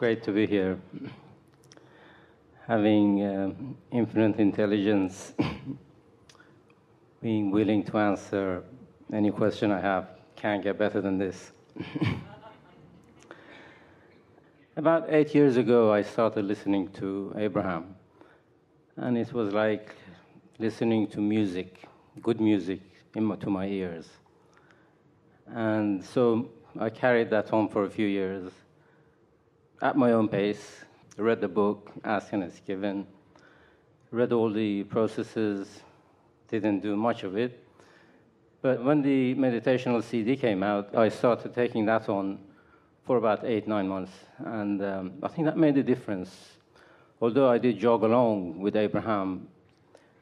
great to be here. Having infinite intelligence, being willing to answer any question I have, can't get better than this. About 8 years ago, I started listening to Abraham, and it was like listening to music, good music, to my ears. And so I carried that on for a few years, at my own pace, read the book, Ask and It's Given, read all the processes, didn't do much of it. But when the meditational CD came out, I started taking that on for about 8-9 months. And I think that made a difference. Although I did jog along with Abraham,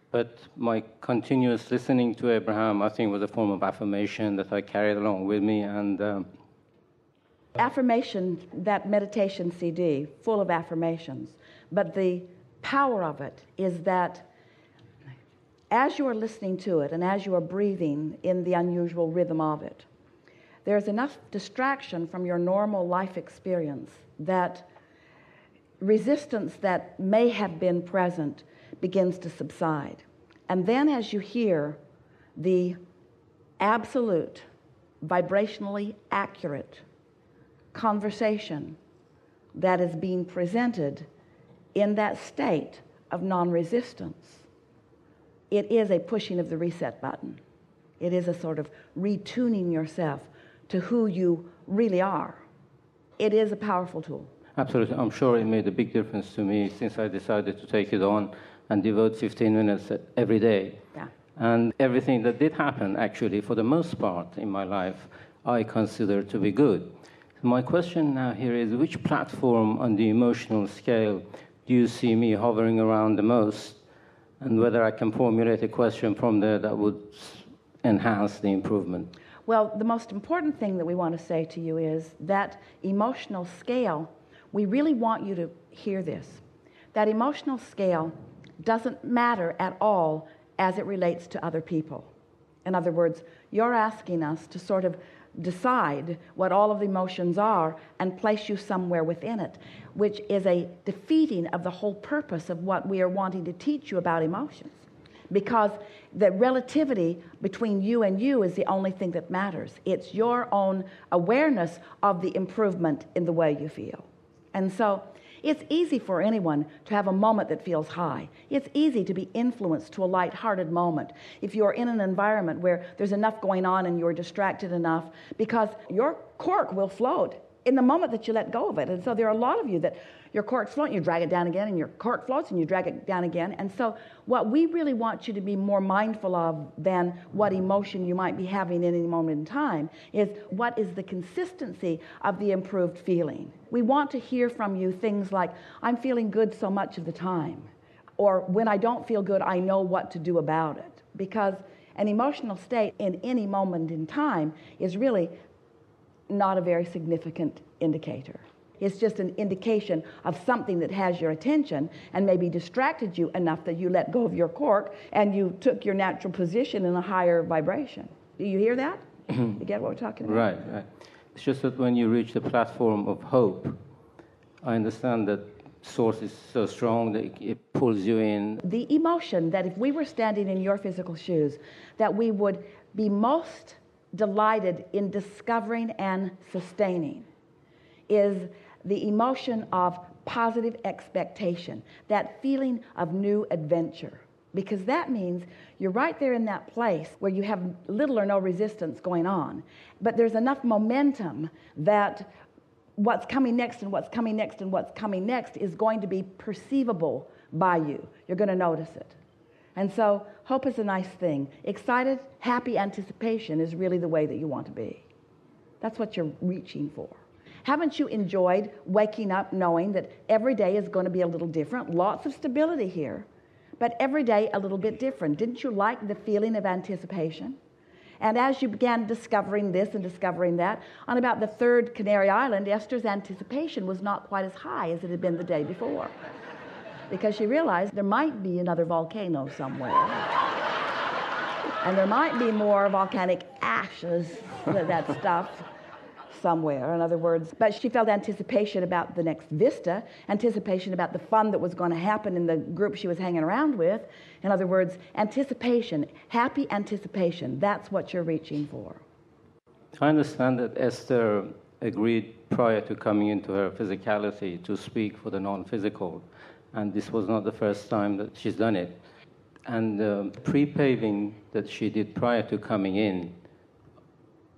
but my continuous listening to Abraham, I think, was a form of affirmation that I carried along with me. And affirmation, that meditation CD, full of affirmations. But the power of it is that as you are listening to it and as you are breathing in the unusual rhythm of it, there's enough distraction from your normal life experience that resistance that may have been present begins to subside. And then as you hear the absolute, vibrationally accurate conversation that is being presented in that state of non-resistance, it is a pushing of the reset button. It is a sort of retuning yourself to who you really are. It is a powerful tool. Absolutely. I'm sure it made a big difference to me since I decided to take it on and devote 15 minutes every day. Yeah. And everything that did happen, actually, for the most part in my life, I consider to be good. My question now here is, which platform on the emotional scale do you see me hovering around the most, and whether I can formulate a question from there that would enhance the improvement? Well, the most important thing that we want to say to you is that emotional scale, we really want you to hear this. That emotional scale doesn't matter at all as it relates to other people. In other words, you're asking us to sort of decide what all of the emotions are and place you somewhere within it, which is a defeating of the whole purpose of what we are wanting to teach you about emotions. Because the relativity between you and you is the only thing that matters. It's your own awareness of the improvement in the way you feel. And so it's easy for anyone to have a moment that feels high. It's easy to be influenced to a lighthearted moment if you're in an environment where there's enough going on and you're distracted enough, because your cork will float in the moment that you let go of it. And so there are a lot of you that your cork's floating, you drag it down again, and your cork floats and you drag it down again. And so what we really want you to be more mindful of than what emotion you might be having in any moment in time is, what is the consistency of the improved feeling? We want to hear from you things like, I'm feeling good so much of the time, or when I don't feel good, I know what to do about it. Because an emotional state in any moment in time is really not a very significant indicator. It's just an indication of something that has your attention and maybe distracted you enough that you let go of your cork and you took your natural position in a higher vibration. Do you hear that? You get what we're talking about? Right. It's just that when you reach the platform of hope, I understand that source is so strong that it pulls you in. The emotion that if we were standing in your physical shoes, that we would be most delighted in discovering and sustaining is the emotion of positive expectation, that feeling of new adventure. Because that means you're right there in that place where you have little or no resistance going on, but there's enough momentum that what's coming next and what's coming next and what's coming next is going to be perceivable by you. You're going to notice it. And so hope is a nice thing. Excited, happy anticipation is really the way that you want to be. That's what you're reaching for. Haven't you enjoyed waking up knowing that every day is going to be a little different? Lots of stability here, but every day a little bit different. Didn't you like the feeling of anticipation? And as you began discovering this and discovering that, on about the third Canary Island, Esther's anticipation was not quite as high as it had been the day before, because she realized there might be another volcano somewhere. And there might be more volcanic ashes, that stuff. somewhere, in other words, but she felt anticipation about the next vista, anticipation about the fun that was going to happen in the group she was hanging around with. In other words, anticipation, happy anticipation, that's what you're reaching for. I understand that Esther agreed prior to coming into her physicality to speak for the non-physical, and this was not the first time that she's done it. And the pre-paving that she did prior to coming in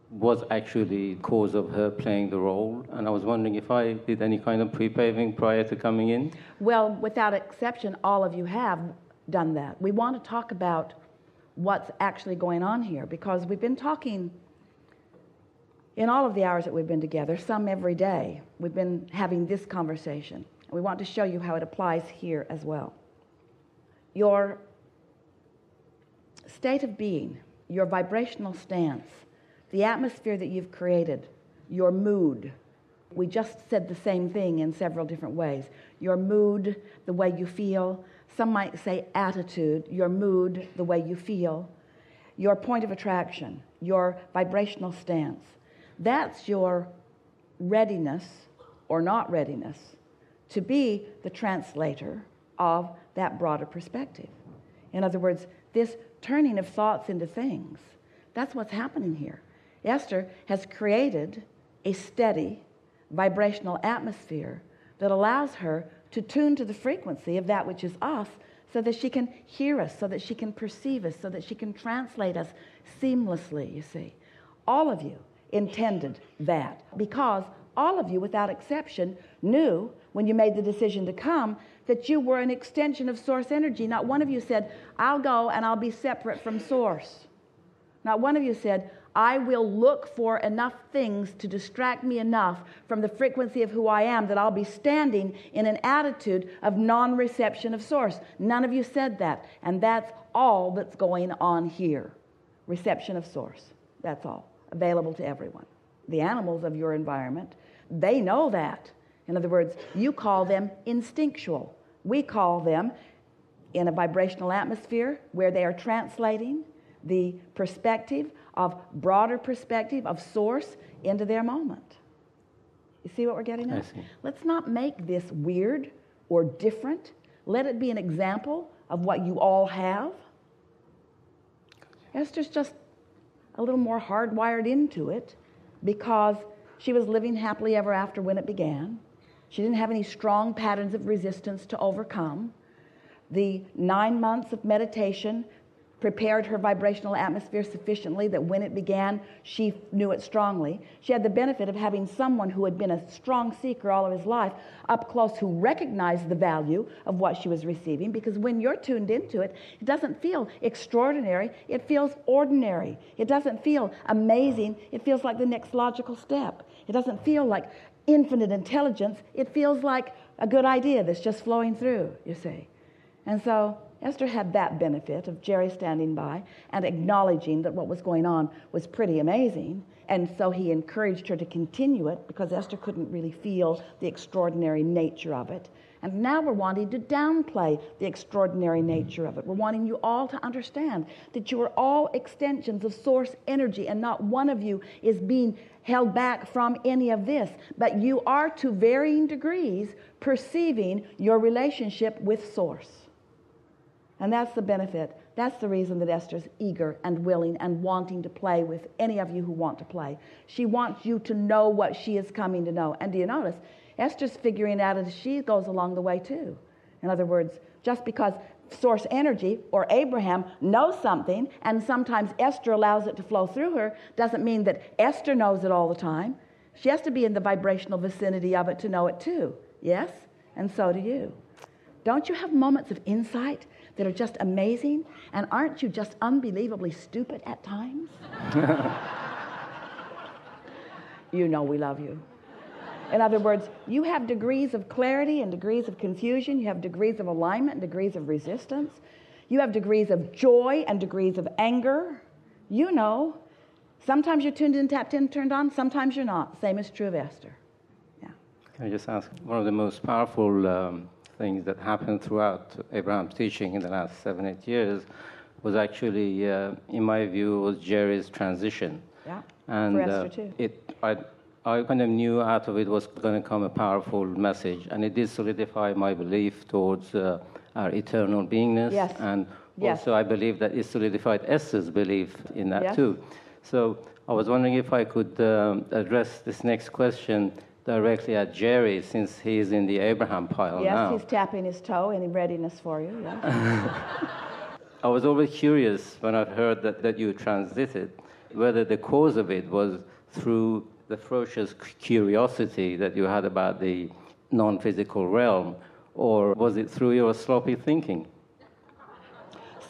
was actually the cause of her playing the role, and I was wondering if I did any kind of pre-paving prior to coming in? Well, without exception, all of you have done that. We want to talk about what's actually going on here, because we've been talking in all of the hours that we've been together, some every day, we've been having this conversation. We want to show you how it applies here as well. Your state of being, your vibrational stance, the atmosphere that you've created, your mood. We just said the same thing in several different ways. Your mood, the way you feel. Some might say attitude, your mood, the way you feel. Your point of attraction, your vibrational stance. That's your readiness or not readiness to be the translator of that broader perspective. In other words, this turning of thoughts into things, that's what's happening here. Esther has created a steady vibrational atmosphere that allows her to tune to the frequency of that which is us, so that she can hear us, so that she can perceive us, so that she can translate us seamlessly, you see. All of you intended that, because all of you, without exception, knew when you made the decision to come that you were an extension of Source energy. Not one of you said, I'll go and I'll be separate from Source. Not one of you said, I will look for enough things to distract me enough from the frequency of who I am that I'll be standing in an attitude of non-reception of Source. None of you said that. And that's all that's going on here. Reception of Source. That's all. Available to everyone. The animals of your environment, they know that. In other words, you call them instinctual. We call them in a vibrational atmosphere where they are translating the perspective of broader perspective of Source into their moment. You see what we're getting at? I see. Let's not make this weird or different. Let it be an example of what you all have. Esther's just a little more hardwired into it because she was living happily ever after when it began. She didn't have any strong patterns of resistance to overcome. The 9 months of meditation prepared her vibrational atmosphere sufficiently that when it began, she knew it strongly. She had the benefit of having someone who had been a strong seeker all of his life up close who recognized the value of what she was receiving, because when you're tuned into it, it doesn't feel extraordinary. It feels ordinary. It doesn't feel amazing. It feels like the next logical step. It doesn't feel like infinite intelligence. It feels like a good idea that's just flowing through, you see. And so Esther had that benefit of Jerry standing by and acknowledging that what was going on was pretty amazing. And so he encouraged her to continue it because Esther couldn't really feel the extraordinary nature of it. And now we're wanting to downplay the extraordinary nature of it. We're wanting you all to understand that you are all extensions of Source energy, and not one of you is being held back from any of this. But you are, to varying degrees, perceiving your relationship with Source. And that's the benefit. That's the reason that Esther's eager and willing and wanting to play with any of you who want to play. She wants you to know what she is coming to know. And do you notice? Esther's figuring out as she goes along the way too. In other words, just because Source energy or Abraham knows something and sometimes Esther allows it to flow through her, doesn't mean that Esther knows it all the time. She has to be in the vibrational vicinity of it to know it too. Yes? And so do you. Don't you have moments of insight that are just amazing? And aren't you just unbelievably stupid at times? You know we love you. In other words, you have degrees of clarity and degrees of confusion. You have degrees of alignment and degrees of resistance. You have degrees of joy and degrees of anger. You know. Sometimes you're tuned in, tapped in, turned on. Sometimes you're not. Same is true of Esther. Yeah. Can I just ask, one of the most powerful things that happened throughout Abraham's teaching in the last 7-8 years was actually, in my view, was Jerry's transition. Yeah, and for Esther too. I kind of knew out of it was going to come a powerful message, and it did solidify my belief towards our eternal beingness. Yes. And Yes. also, I believe that it solidified Esther's belief in that Yes. too. So I was wondering if I could address this next question directly at Jerry, since he's in the Abraham pile now. Yes, he's tapping his toe in readiness for you. Yes. I was always curious when I heard that you transited, whether the cause of it was through the ferocious curiosity that you had about the non-physical realm, or was it through your sloppy thinking?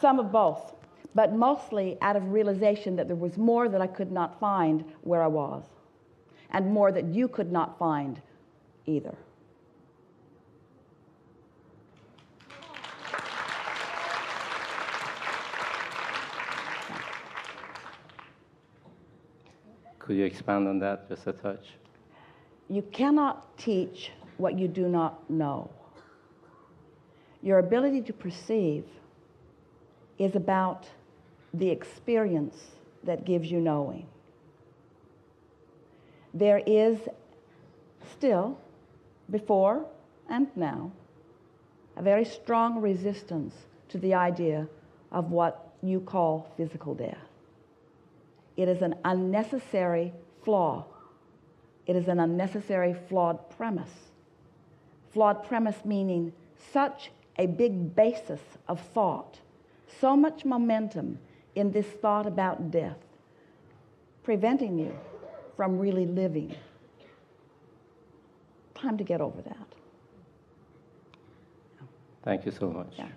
Some of both, but mostly out of realization that there was more that I could not find where I was, and more that you could not find either. Could you expand on that just a touch? You cannot teach what you do not know. Your ability to perceive is about the experience that gives you knowing. There is still, before and now, a very strong resistance to the idea of what you call physical death. It is an unnecessary flaw. It is an unnecessary flawed premise. Flawed premise meaning such a big basis of thought, so much momentum in this thought about death, preventing you from really living. Time to get over that. Thank you so much. Yeah.